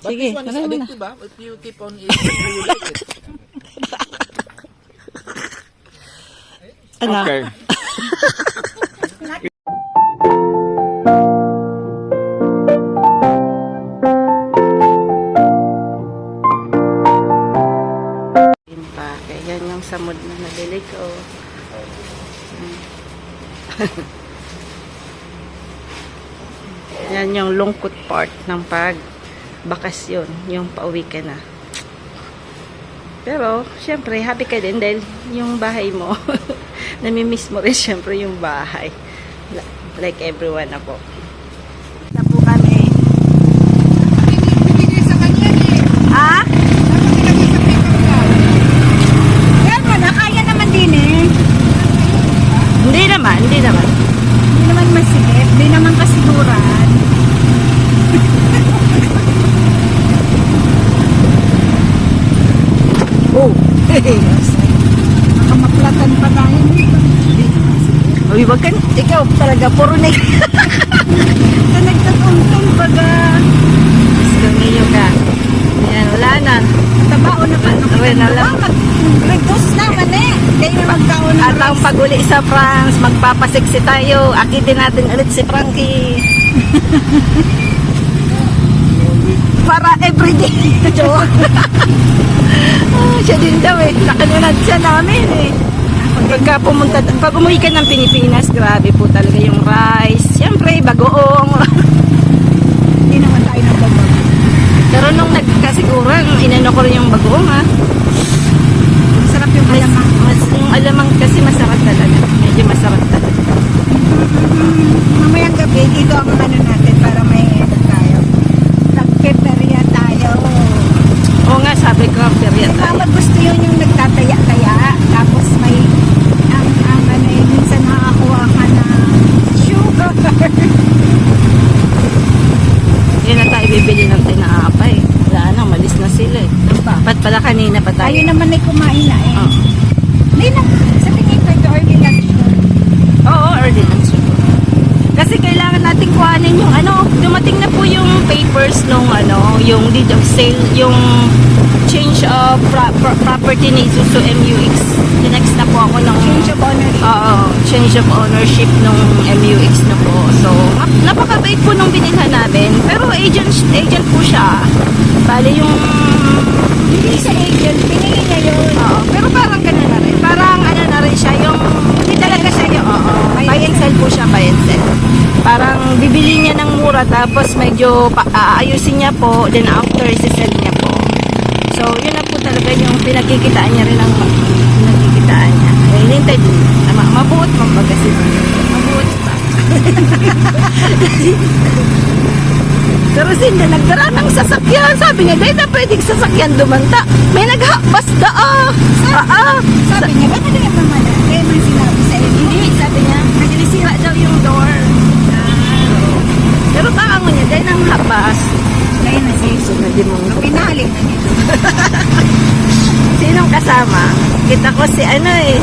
But Sige, this one is try mo na. addictive, ah. If you keep on eating, you will like it. Ano? Okay. Yun pa, kaya yan yung samod na nabili ko. Yan yung lungkot part ng pag-bakasyon, yung pauwi ka na. Pero, syempre, happy ka din dahil yung bahay mo, namimiss mo rin syempre yung bahay. Like everyone ako. Na po kami. Ha? Yan mo na, kaya naman din eh. Hindi naman. Hindi naman masigit, hindi naman kasiguran. Oh! Nakamaplatan pa tayo nito. Uy, wag ka. Ikaw talaga, puro na. Sa nagtatungtong baga. Gusto niyo ka. Ayan, wala na. Tabao na pa. Ren, alam. Reduce naman eh. Kaya na magkaon ng At ang pag-uli sa France, magpapasiksi tayo. Akitin natin ulit si Frankie. Para everyday. Joke. Siya din daw eh. Nakanunad siya namin eh. Pag umuwi ka ng Pilipinas, grabe po talaga yung rice. Siyempre, bagoong. Hindi naman tayo nagbabago. Pero nung nagkasiguran, inano ko rin yung bagoong ha. Sarap yung alamang. Yung alamang kasi masarap talaga. Medyo masarap talaga. Mamayang gabi, dito ang ano natin para may ano tayo. Nagpeperya tayo. Oo nga, sabi ko, period May tayo. mama gusto yun yung nagtataya-taya. Tapos may, ang ano eh, minsan nakakakuha ka na sugar. Yun na tayo bibili ng tinaapay. Wala na, malis na sila eh. Ba't pala kanina pa tayo? Tayo naman ay kumain na eh. Oh. Hindi na, sa tingin ko ito early lunch na. Oo, early lunch siguro. Kasi kailangan natin kuhanin yung ano, dumating na po yung papers nung ano, yung deed of sale, yung change of property ni Isuzu MUX. Next na po ako ng Change of ownership. Oo, change of ownership nung MUX na po. So, napakabait po nung binilhan namin. Pero agent po siya. Bali yung Hindi sa agent, pinili niya yun. oo, pero parang gano'n na rin. Parang ano na rin siya, yung hindi talaga siya yung buy and sell po siya, buy and sell. Parang bibili niya ng mura tapos medyo aayusin niya po, then after isi-sell niya po. So, yun na po talaga yung pinagkikitaan niya rin ang pinagkikitaan niya. Eh, hinintay din. Mabuot mambaga si mabuot pa. Pero Sinda, nagdara ng sasakyan. Sabi niya, dahil na pwedeng sasakyan dumanta. May naghakbas daa. Sabi niya, bakit na yung mama na? Kaya man sinabi sa iyo. Hindi, sabi niya, nagsisira daw yung door. Pero takango niya, dahil nang habas. Kaya na siya. Sunod mo. Pinahaling na niya. Sinong kasama? Kita ko si ano eh,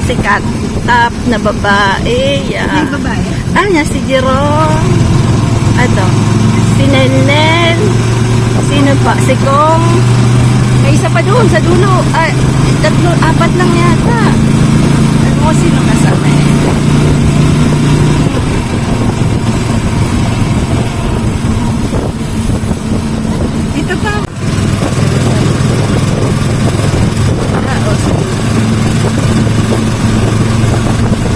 si Kat. Top na babae. May babae. Ah, niya si Jerome. Ano? Si Nenen. Sino pa? Si Kong. May isa pa doon sa dulo. Ah, apat lang yata. Ano mo sino kasama eh? Ito pa.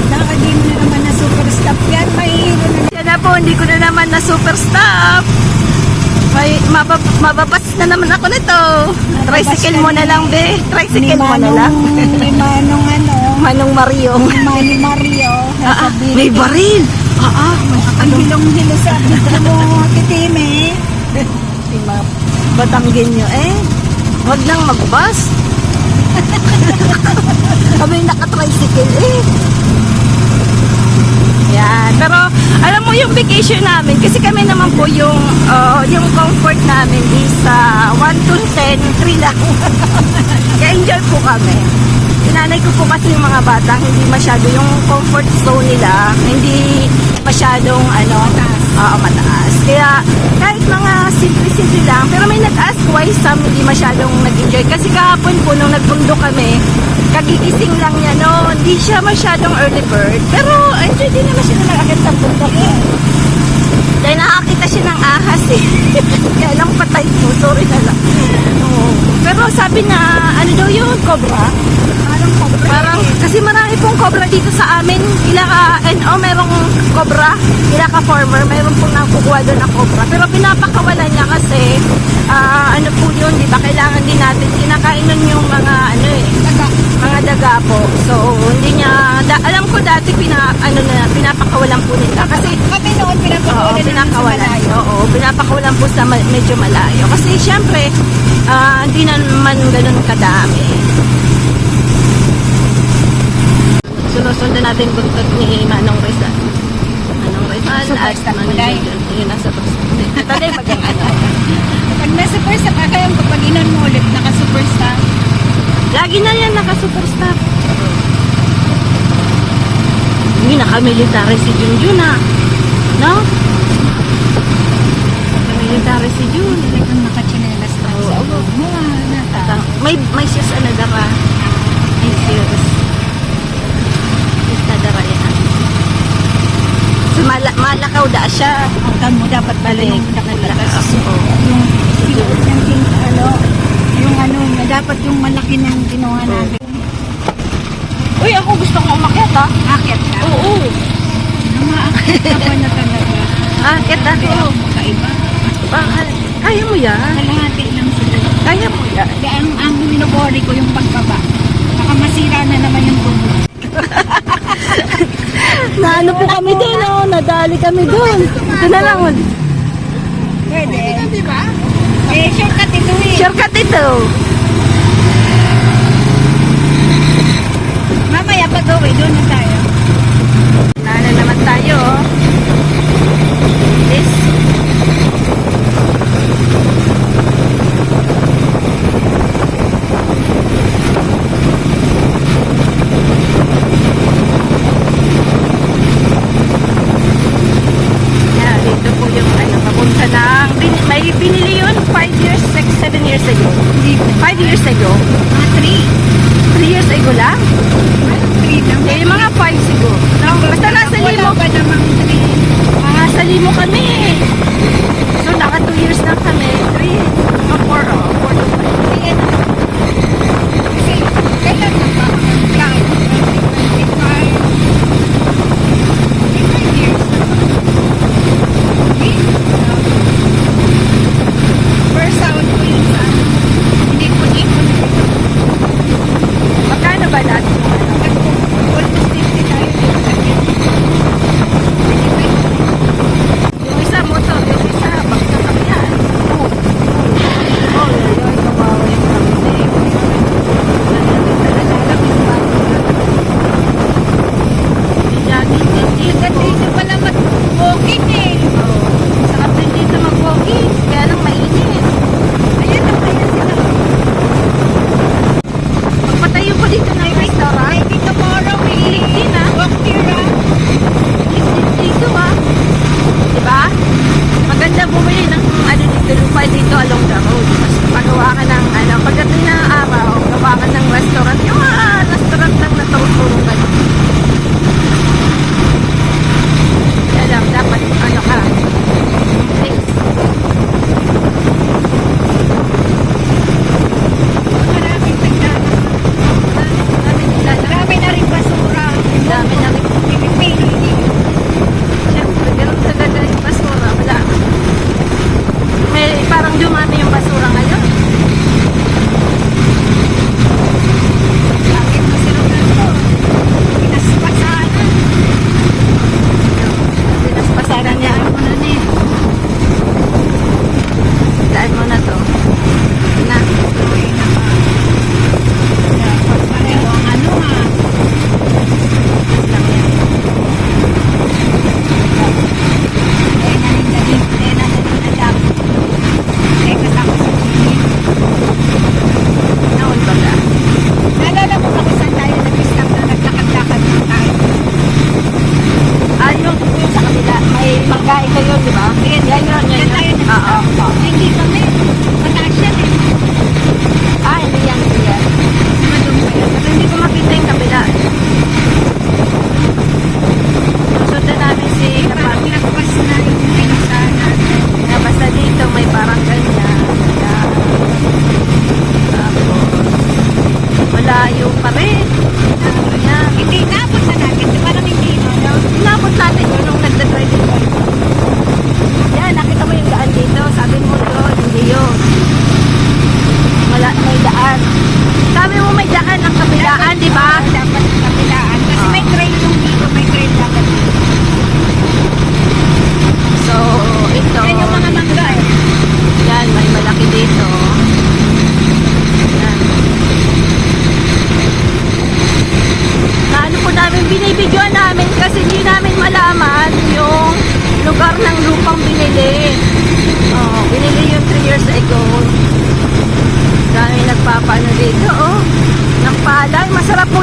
Nakadi mo na naman na super stop yan. Mahihilo na. Yan na po, hindi ko na naman na super stop. May mababas na naman ako nito. Tricycle mo na lang, be. Tricycle mo na lang. May manong ano. Manong Mariong. Manny Mario. May baril. Ang hilong-hilo sa abit mo, titime. Si mga Batanggin nyo eh. Huwag nang magbus. Kami naka-tricycle eh. Yan. Pero, alam mo yung vacation namin, kasi kami naman po yung comfort namin is 1 to 10, 3 lang. Kaya enjoy po kami. Sinanay ko po kasi yung mga batang hindi masyado yung comfort zone nila, hindi masyadong mataas. Kaya kahit mga simple-simple lang, lang. Pero may nag-ask why some hindi masyadong nag-enjoy. Kasi kahapon po, nung nagpundo kami, kagigising lang niya, no? Hindi siya masyadong early bird. Pero enjoy din naman siya na nag-akit sa bundok eh. Dahil nakakita siya ng ahas eh. Kaya lang patay po, sorry na lang. Oo. Pero sabi na, ano daw yun, cobra? Parang cobra. Parang, kasi marami pong cobra dito sa amin. Ila ka, merong cobra. Ila ka farmer, mayroon pong nakukuha doon na cobra. Pero pinapakawalan niya kasi, ano po yun, di ba? Kailangan din natin, kinakain nun yung mga, Daga. mga daga po. So, hindi niya, alam ko dati, pinapakawalan po nila. Kasi, Kami noon, pinapakawalan namin sa pinapakawalan. malayo. Oo, pinapakawalan po sa medyo malayo. Kasi, syempre, hindi na naman ganun kadami. Sinusundan natin buntot ni Manong Rizal. Manong Rizal at Superstar Manong Kulay. Rizal. Yun, nasa superstar. Taday magang ano. Pag nasa first stop, kaya pag inon mo ulit, naka-superstar. Lagi na yan naka-superstar. Hindi, naka-military si Junjun ah. No? Naka-military si Jun. Talagang naka-chinelas na Oo, sa oo. mo. May shoes ano dara. May shoes. Shoes na dara yan. So, malakaw da siya. Hanggang mo dapat Balik. yung nakalakas. Oo. Yung sinuot ng yung ano, dapat yung malaki ng ginawa natin. Uy, ako gusto kong umakyat ha. Akit ka. Oo. Namaakit ako na talaga. Akyat Hindi ako. ako makaiba. Bakal. Kaya mo yan. Kalahati lang siguro. Kaya mo yan. Kaya ang minobori ko yung pagbaba. Baka masira na naman yung tubo. Naano po kami doon, oh. Nadali kami doon. Ito na lang. Pwede. Di ba? Eh, shortcut ito eh. Shortcut ito. Mamaya pag-uwi, doon na tayo. Nana naman tayo, oh. This. Yeah, dito po yung papunta ng, may binili yun 5 years, 6, 7 years ago. 5 years ago. Mga 3. 3 years ago lang. 3 lang. Eh, mga 5 siguro. No, basta nasa Wala limo. pa namang 3. Mga sa limo kami. So, naka 2 years lang kami. 3, 4, 4 to 5. Kasi ano, kasi kailan na ba? Cloud. 25 years. First sound ko yun sa hindi ko Magkano ba natin? almost 50 tayo. Yung isa motor, yung isa baksakan. Oh, yun, kawawa yung kami. Dito pala mag-walking eh. Sarap din dito mag-walking. Kaya lang mainit. Ayan na kaya sila. Magpatayo ko dito ng restaurant. Maybe tomorrow we Din ah. walk here ah. Dito ah. Diba? Maganda bumili ng dito, lupa dito along the road. Mas pagawa ka ng pagdating ng araw, gawa ka ng restaurant. Yung restaurant lang na turo ka. Kaya lang, dapat ka. Please. Maraming nagdala. Marami na rin basura. Dami na rin. Pipipili din. Siyempre, ganun talaga yung basura. Wala. May parang dumami yung basura ngayon. Bakit masira na ito?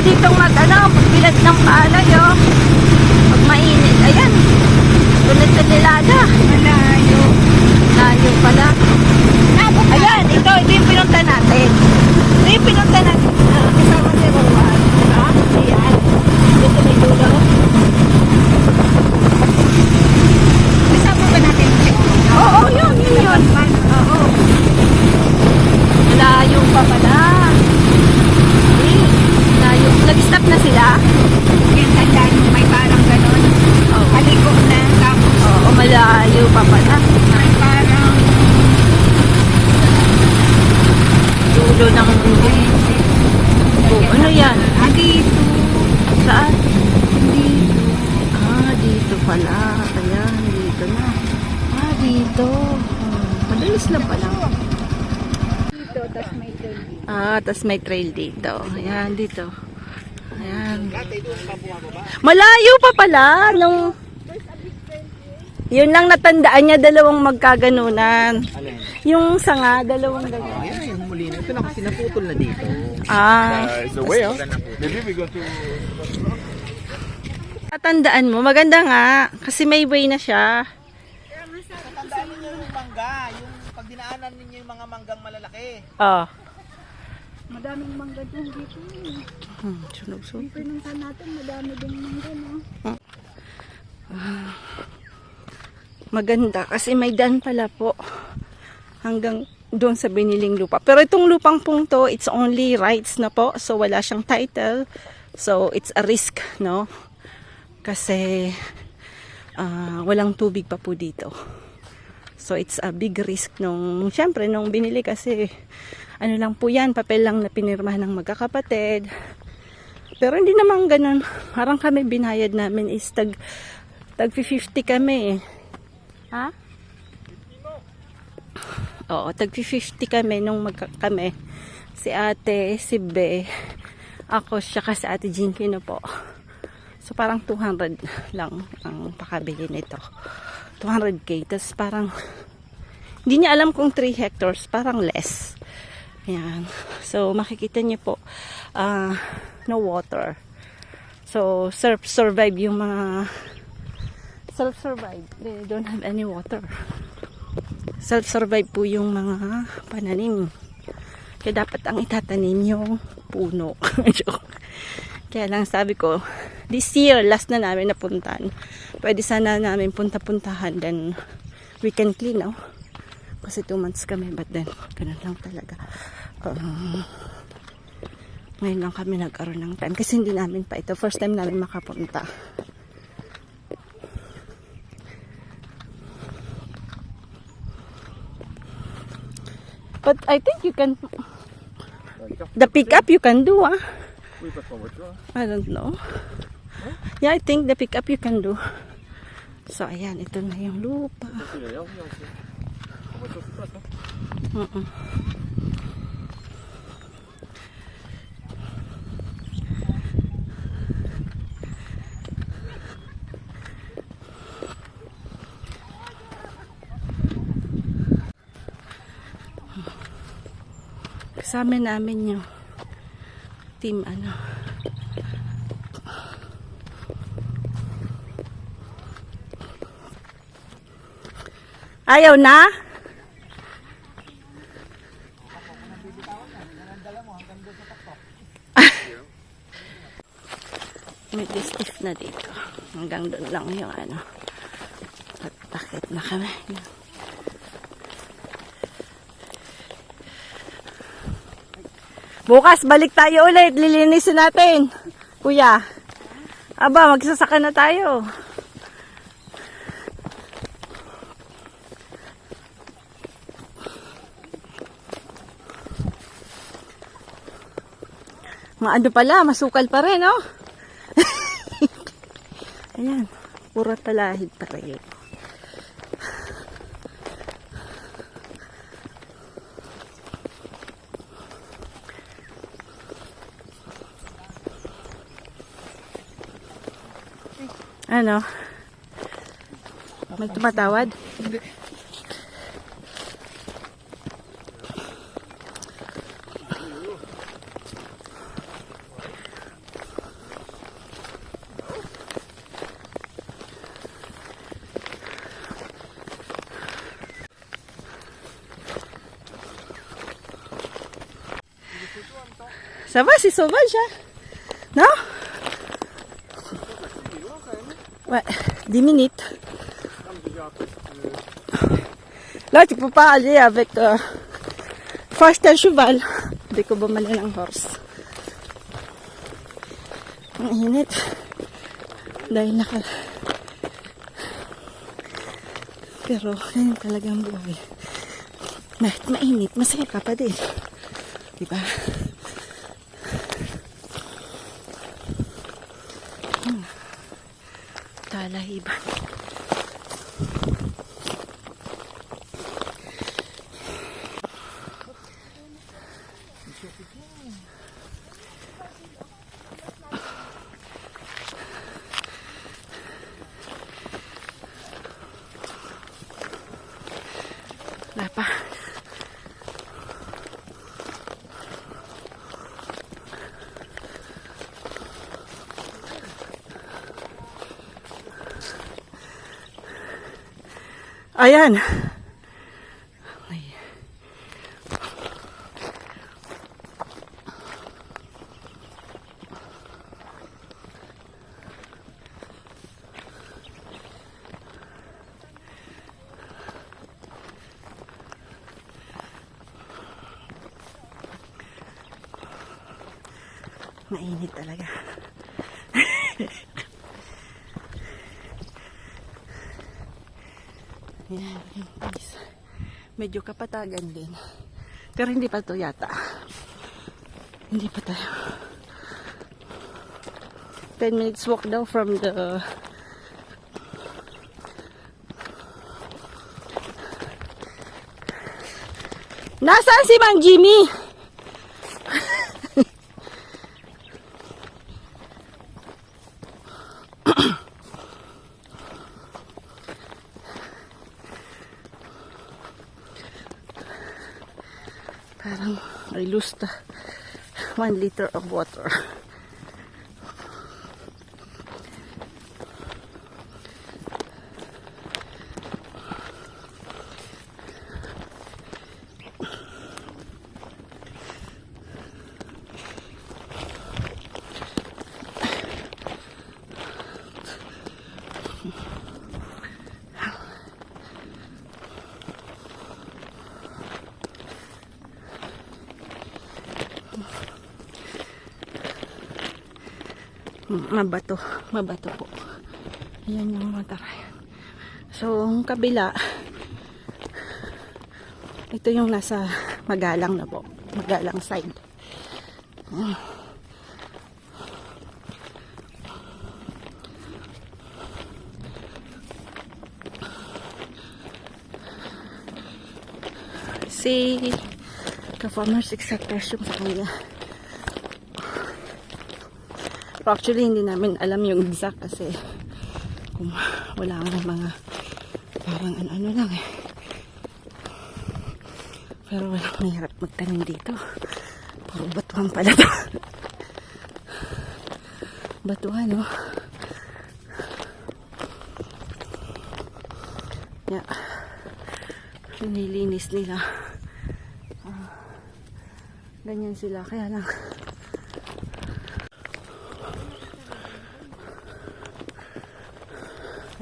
ditong magbilad ng palay, oh. Pag mainit, ayan. Tulad sa nilada. Malayo. Layo pala. Abot na. Ayan, ito yung pinunta natin. Ito yung pinunta natin. Kasama si Rowan. Ha? Ayan. Dito may dulo. Kasama ba natin siya? Oo, yun. Oo. Layo pa pala. Eh, layo. Nag-stop na sila. Yung tandaan mo, may parang ganon. Oo. Paliko na. Tapos Oo, malayo pa pala. may parang Dulo ng ano yan? dito. Saan? Dito. Dito pala. Ayan, dito na. Dito. Madalis lang pala. Dito, tapos may trail dito. Tas may trail dito. Ayan, dito. Ayan. Malayo pa pala. Yun lang natandaan niya, dalawang magkaganunan. Yung sanga, dalawang ganyan. Ayan, yung muli na. Ito na kasi naputol na dito. It's the way, huh? Maybe we go to... Tatandaan mo, maganda nga. Kasi may way na siya. Tandaan ninyo yung mangga. Yung pag dinaanan ninyo yung mga manggang malalaki. Oh. Madaming mangga doon dito. Sunog-sunog. Pinunta natin, madami din mangga, no? Maganda kasi may daan pala po hanggang doon sa biniling lupa. Pero itong lupang pong to, it's only rights na po. So wala siyang title. So it's a risk, no? Kasi walang tubig pa po dito. So it's a big risk syempre nung binili kasi ano lang po yan, papel lang na pinirmahan ng magkakapatid. Pero hindi naman ganun. Parang kami binayad namin is tag 50 kami. Ha? Oo, tag 50 kami nung kami. Si ate, si Be, ako, siya kasi ate Jinky na po. So parang 200 lang ang pakabili nito. 200k. Tapos parang hindi niya alam kung 3 hectares, parang less. Ayan. So makikita niyo po no water. So survive yung mga self-survive. They don't have any water. Self-survive po yung mga pananim. Kaya dapat ang itatanim yung puno. Kaya lang sabi ko, this year, last na namin napuntahan. Pwede sana namin punta-puntahan, then we can clean, no? Kasi 2 months kami, but then, ganun lang talaga. Ngayon lang kami nagkaroon ng time. Kasi hindi namin pa ito. First time namin makapunta. But I think you can, the pickup you can do, ah. I don't know. Yeah, I think the pickup you can do. So, ayan, ito na yung lupa. Kasama namin yung team Ayaw na? Medyo stiff na dito. Hanggang doon lang yung At takit na kami. Bukas, balik tayo ulit. Lilinisin natin. Kuya. Aba, magsasaka na tayo. Maano pala, masukal pa rin, oh. Ayan, pura talahid pa rin. Ano? May tumatawad? Hindi. Ça va, c'est sauvage, hein? Non? Ouais, 10 minutes. Là, tu peux pas aller avec first and cheval. Hindi ko bumali ng horse. Ang init. Dahil pero, ganyan talaga ang buhay. Kahit mainit, masaya ka pa din. Diba? Talahiban. Wala pa. Ayan. Ay. Mainit talaga. Yan, yung place. Medyo kapatagan din. Pero hindi pa to yata. Hindi pa tayo. 10 minutes walk daw from the Nasaan si Mang Jimmy? Parang I lost 1 liter of water. Mabato po. Ayan yung matarayan. So, ang kabila, ito yung nasa Magalang na po. Magalang side. Si ka-farmers exact presyo sa kanya. Actually, hindi namin alam yung exact kasi kung wala nga mga parang ano lang eh. Pero walang mahirap magtanim dito. Puro batuhan pala to. Batuhan, no? Yeah. Nilinis nila. Ganyan sila. Kaya lang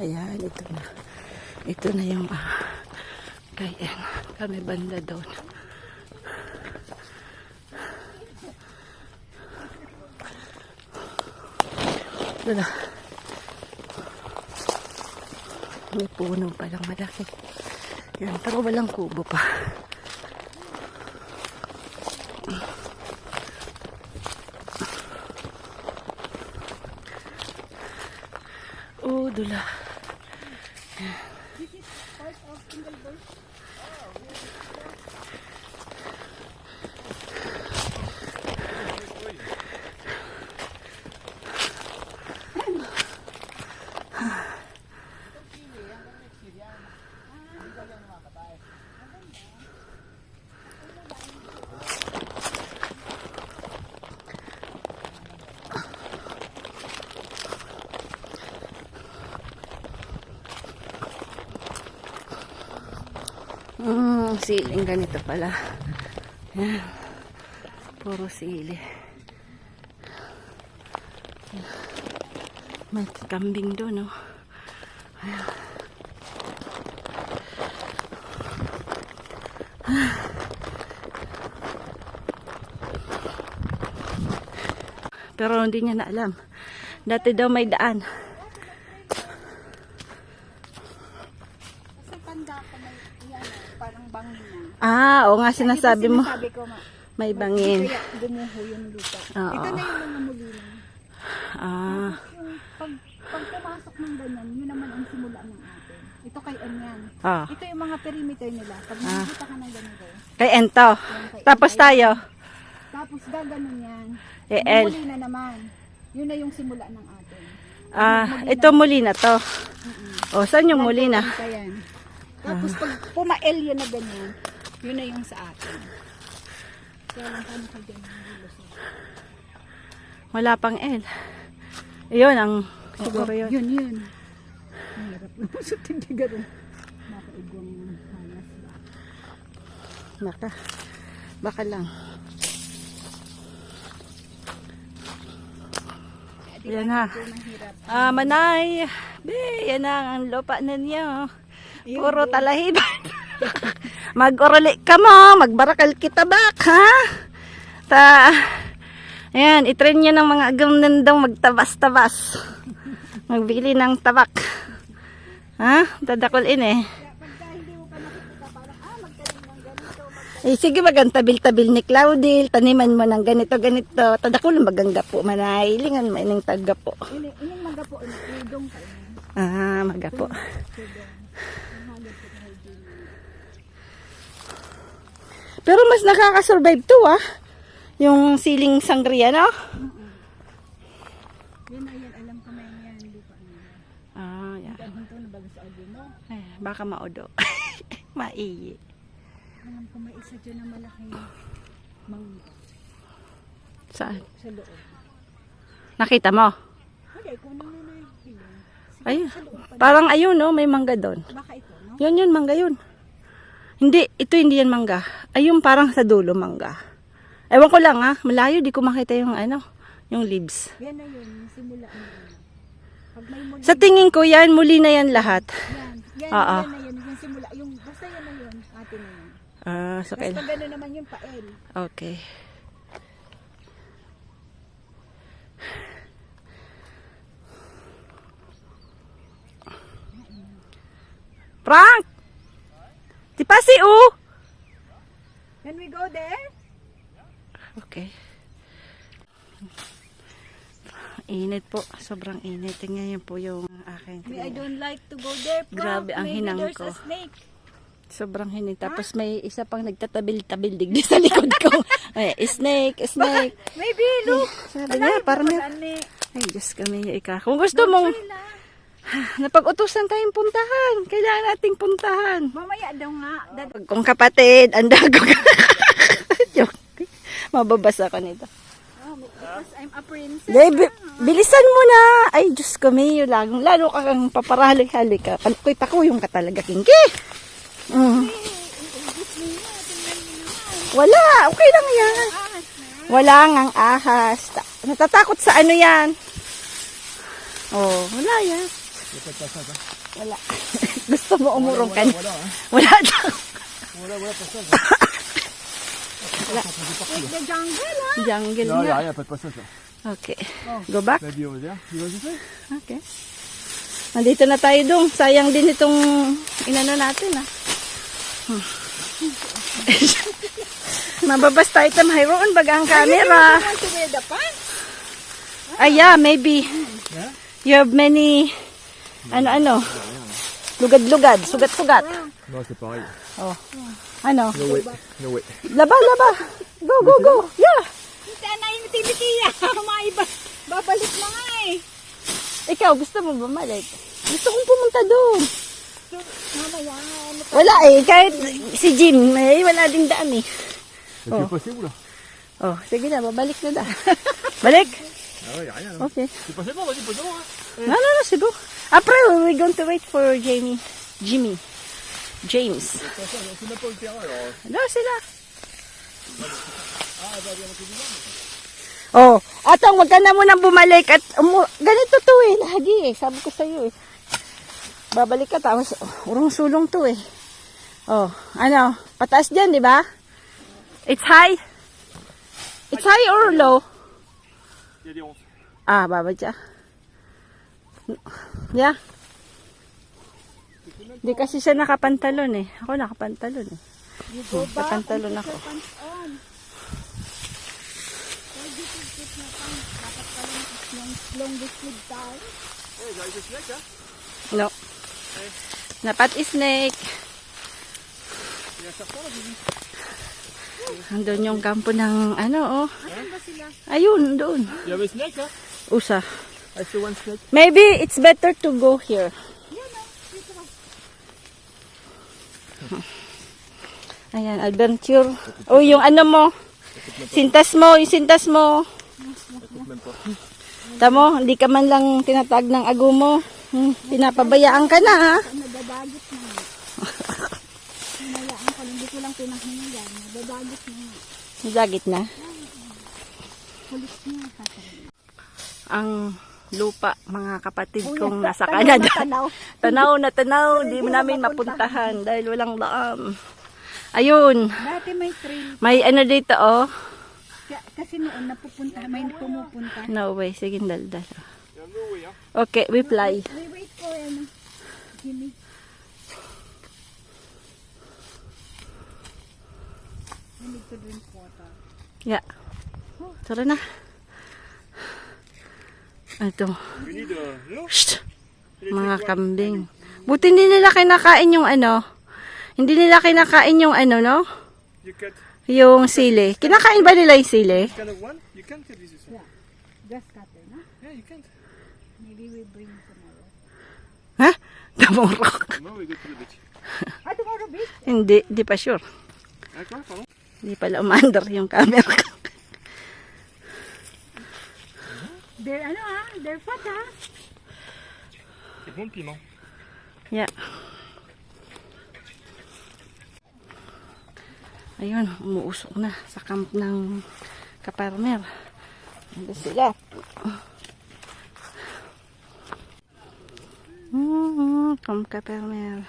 ayan, ito na. Ito na yung kaya kami banda doon. Ito na. May puno palang malaki. Yan, pero walang kubo pa. Oh, dula. This is part of Ingelbush. Siling ganito pala. Yan. Puro sili. May kambing doon, no? Pero hindi niya na alam. Dati daw may daan. Kasi tanda ko may yan, parang bangin na. Ah, oo nga sinasabi mo. Sabi ko, May bangin. kaya gumuho yung lupa. Oo. Ito na yung mga mulina. Ah, Yung pag pumasok ng ganyan, yun naman ang simula ng atin. Ito kay Anyan. ah. Ito yung mga perimeter nila. Pag nakikita ka ng ganito, Kay Ento. Tapos tayo. tapos gaganon yan. EL. Mulina naman. Yun na yung simula ng atin. Ah, ito muli na to. O, saan yung muli na? Ito yan. Tapos pag pumael yun na ganyan, yun na yung sa atin. Kaya lang paano ka ganyan lulusot. Wala pang L. Yun ang siguro yun. Yun. Mahirap na sa tindigaron. Makaigwang halas ba? Baka lang. Yan na. Mahirap. Ah, Manay. Be, yan na ang lupa ninyo. Puro talahiban. Mag-orali ka mo. Magbarakal kita bak, ha? Ayan, itrain nyo ng mga agam magtabas-tabas. Magbili ng tabak. Ha? Dadakulin eh. Pagka hindi mo pa nakikita, parang magtanim ng ganito. Eh, sige tabil-tabil ni Claudil, taniman mo ng ganito. Tadakulin magangga po, manay. Lingan mo ining tagga po. Ining mga po, idong kayo. Ah, maga po. Pero mas nakaka-survive to, ah. Yung siling sangria, no? Yan na yan, alam ko na yan. Lupa na yan. Ah, yeah. Ito na bago sa audio mo. Ay, baka maudo. Maiyi. Alam ko may isa dyan na malaki mangga Saan? sa loob. Nakita mo? Hindi, kung ano na yung piling. Ayun. Parang ayun, no? May mangga doon. Baka ito, no? Yun, mangga yun. Hindi yan mangga. Ayun, parang sa dulo mangga. Ewan ko lang, ha? Malayo, di ko makita yung yung leaves. Yan na yun, yung simula na yun. Pag may muli, Sa tingin ko, yan, muli na yan lahat. yan Oo. na yun, yung simula, yung, basta yan na yun, atin na yun. Ah, so Basta kailan. gano'n naman yung pael. Okay. Frank! Tipasi, Can we go there? Okay. Init po. Sobrang init. Tingnan niyo po yung aking I don't like to go there, Prof. Grabe ang Maybe hinang there's ko. a snake. Sobrang hinit. Tapos may isa pang nagtatabil-tabil digdi sa likod ko. Ay, snake. Maybe, look. Sabi niya, parang may... Ani. Ay, Diyos kami, ika. Kung gusto mong napag-utusan tayong puntahan, kailangan nating puntahan. Mamaya daw nga. Kung kapatid, anda ko. Joke. Mababasa ko nito. Because I'm a princess. Bilisan mo na. Ay, Diyos ko, Mayo. Lalo kang paparahalik-halik ka. Kita ko yung ka talaga, Kinky. Wala. Okay lang yan. Wala ngang ahas. Natatakot sa ano yan? Oh, wala yan. Wala. Gusto mo umurong ka? Wala daw. Like the jungle, ha? Jungle Non, il n'y nga. a rien, pas de passage. Là. Okay. Go back. La vie, on va dire. Tu vas juste Okay. Nandito na tayo dong. Sayang din itong inano natin, ah. Mababas tayo tam Mayroon baga ang camera. Want to wear the pants? Yeah, maybe. You have many ano. Lugad-lugad, sugat-sugat. Non, c'est pareil. Oh. Ano? No way. No way. Laba. Go. Yeah. Hindi na yung tinikiya. Maiba. Babalik na nga eh. Ikaw, gusto mo bumalik? Gusto kong pumunta doon. Mamaya, ano pa? Wala eh, kahit si Jim, wala ding daan eh. C'est plus possible là. Oh, sige na, babalik na da. Balik? Ah ouais, y a rien. Là. Okay. C'est pas bon, vas-y, pose-moi. Hein. No, sige. Après, we're going to wait for Jimmy. James. C'est même pas le terrain alors. Ano sila? Oh, atong wag ka na munang bumalik at ganito to eh, lagi eh. Sabi ko sa iyo eh. Babalik ka tapos urong sulong to eh. Oh, ano, pataas diyan, di ba? It's high. It's high or low? Il y a des 11. Ah, baba siya. Yeah. Di kasi siya nakapantalon eh. Ako nakapantalon eh. Nakapantalon ako. Longest with tayo. Hey, there is a snake, huh? No. Napat snake. Il y a un serpent là, j'ai vu. Andun yung kampo ng ano oh. Asan ba sila? Ayun, doon. Il y avait snake, là? Usa. I see one snake. Maybe it's better to go here. Ayan, adventure. Oh, yung ano mo. Sintas mo, yung sintas mo. Tamo, hindi ka man lang tinatag ng ago mo. Pinapabayaan ka na ha. Nadadagit na. Hinayaan ko, hindi ko lang pinahinggan. Nadadagit na. Nagagit na. Pulis niya. Sasabihin. Ang lupa, mga kapatid kong nasa Canada. Tanaw na tanaw, di namin mapuntahan dahil walang daan. Ayun, Dati may trail. may ano dito oh. Kasi noon napupunta, may pumupunta. No way, sige daldal. Il y a no way, hein? Okay, we fly. Wait ko, ano. Jimmy. I need to drink water. Yeah. Tara na. Ito, We need no? shh, mga kambing. Buti hindi nila kinakain yung ano. Hindi nila kinakain yung ano, no? You cut Yung sili. Kinakain ba nila yung sili? this kind of one? You can't cut this one. Grass cutter, no? Yeah, you can't. Maybe we bring tomorrow. Ha? Damurok. No, we go to the beach. Ah, tomorrow, beach? Hindi pa sure. Ah, quoi, pardon? Hindi pala umandar yung camera. They're, ano ha? They're fat ha? C'est bon le piment. Yeah. Ayun, umuusok na sa camp ng kaparmer. Ando sila. Camp kaparmer.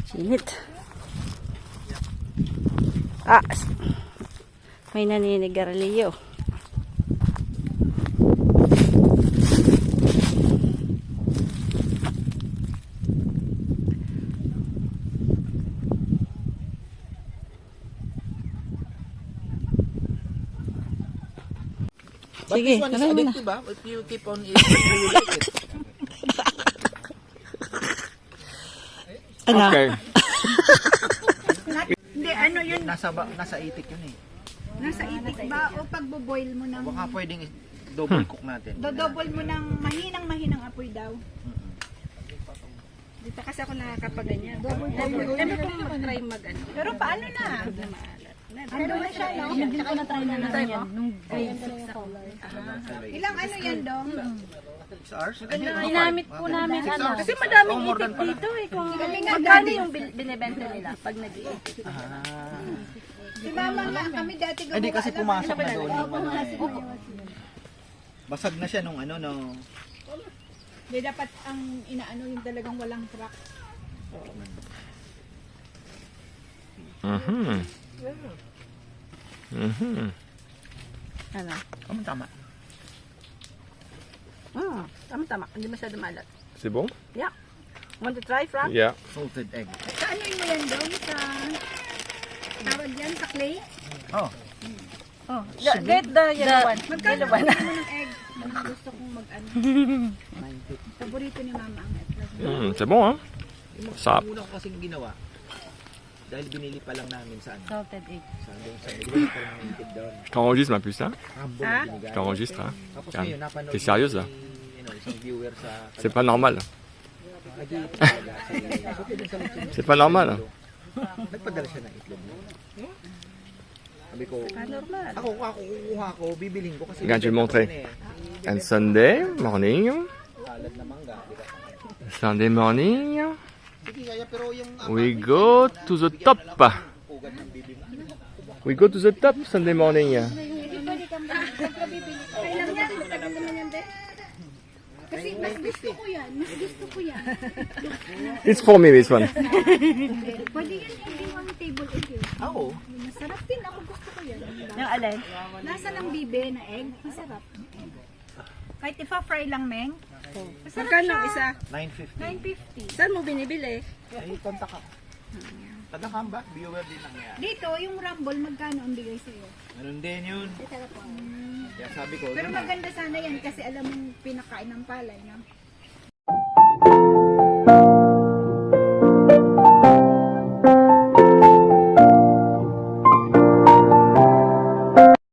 Sinit. Ah, may naninigarilyo. But Sige, this one is tara na. addictive, ah. If you keep on eating, you will like it. Ano? Okay. Hindi, ano yun? Nasa itik yun eh. Nasa itik ba? O pagbo-boil mo ng... Baka pwedeng double cook natin. Dodouble mo ng mahinang apoy daw. Dito kasi ako nakakapaganyan. Double. Ano kung mag-try mag-ano? Pero paano na? Ano na siya, no? Hindi ko na-try na namin yan. Nung grade 6 ako. Ilang ano yan, Dong? 6 hours? Ginamit po namin ano. Kasi madaming itik dito eh. Kung magkano yung binibenta nila pag nag-iitik. Si Mama nga, kami dati Hindi kasi pumasok na doon yung ano. Oo. Basag na siya nung ano, no. Hindi dapat ang inaano yung talagang walang track. Ano? Tama. Tama-tama. Hindi masyado malat. C'est bon? Yeah. Want to try, Frank? Yeah. Salted egg. Sa ano mo yan, Dong? Sa... Tawag yan, sa clay? Oh, Oh, get the yellow one. Magkano Yellow one. mo ng egg? Gusto kong mag-ano. Paborito ni Mama ang egg. C'est bon, hein? Sarap. Yung una ko kasing ginawa. Dahil binili pa lang namin sa ano. Salted egg. Sa doon sa fermented doon. T'enregistres ma puce, là? Rambo Ah? na binigay. T'enregistres, hein? Tapos Yan. ngayon, napanood T'es sérieuse, là? isang viewer sa... C'est pas normal. Nag-iitik talaga. Okay din sa lechon. C'est pas normal. Hein? Nagpadala siya ng itlog. Sabi ko, Normal. ako kukuha ko, bibiling ko kasi Regarde, je vais montrer. eh. And Sunday morning. Salad na mangga, di ba? Sunday morning. Sige, kaya pero yung We go to the top. pugad ng bibi mo. We go to the top Sunday morning. Kasi mas gusto ko yan. Mas gusto ko yan. It's for me, this one. Pwede yan yung ang table egg yun. Oo. Masarap din. Ako gusto ko yan. Yung alin? Nasa ng bibe na egg. Masarap. Kahit ipa-fry lang, Meng. Masarap Magkano siya. isa? 950. 950. Saan mo binibili? Ay, kontak ka. Tadakam ba? Viewer din lang yan. Dito, yung rumble, magkano ang bigay sa'yo? Ganun din yun. Masarap po. Kaya sabi ko, Pero yun na. maganda sana yan kasi alam mong pinakain ng palay, no?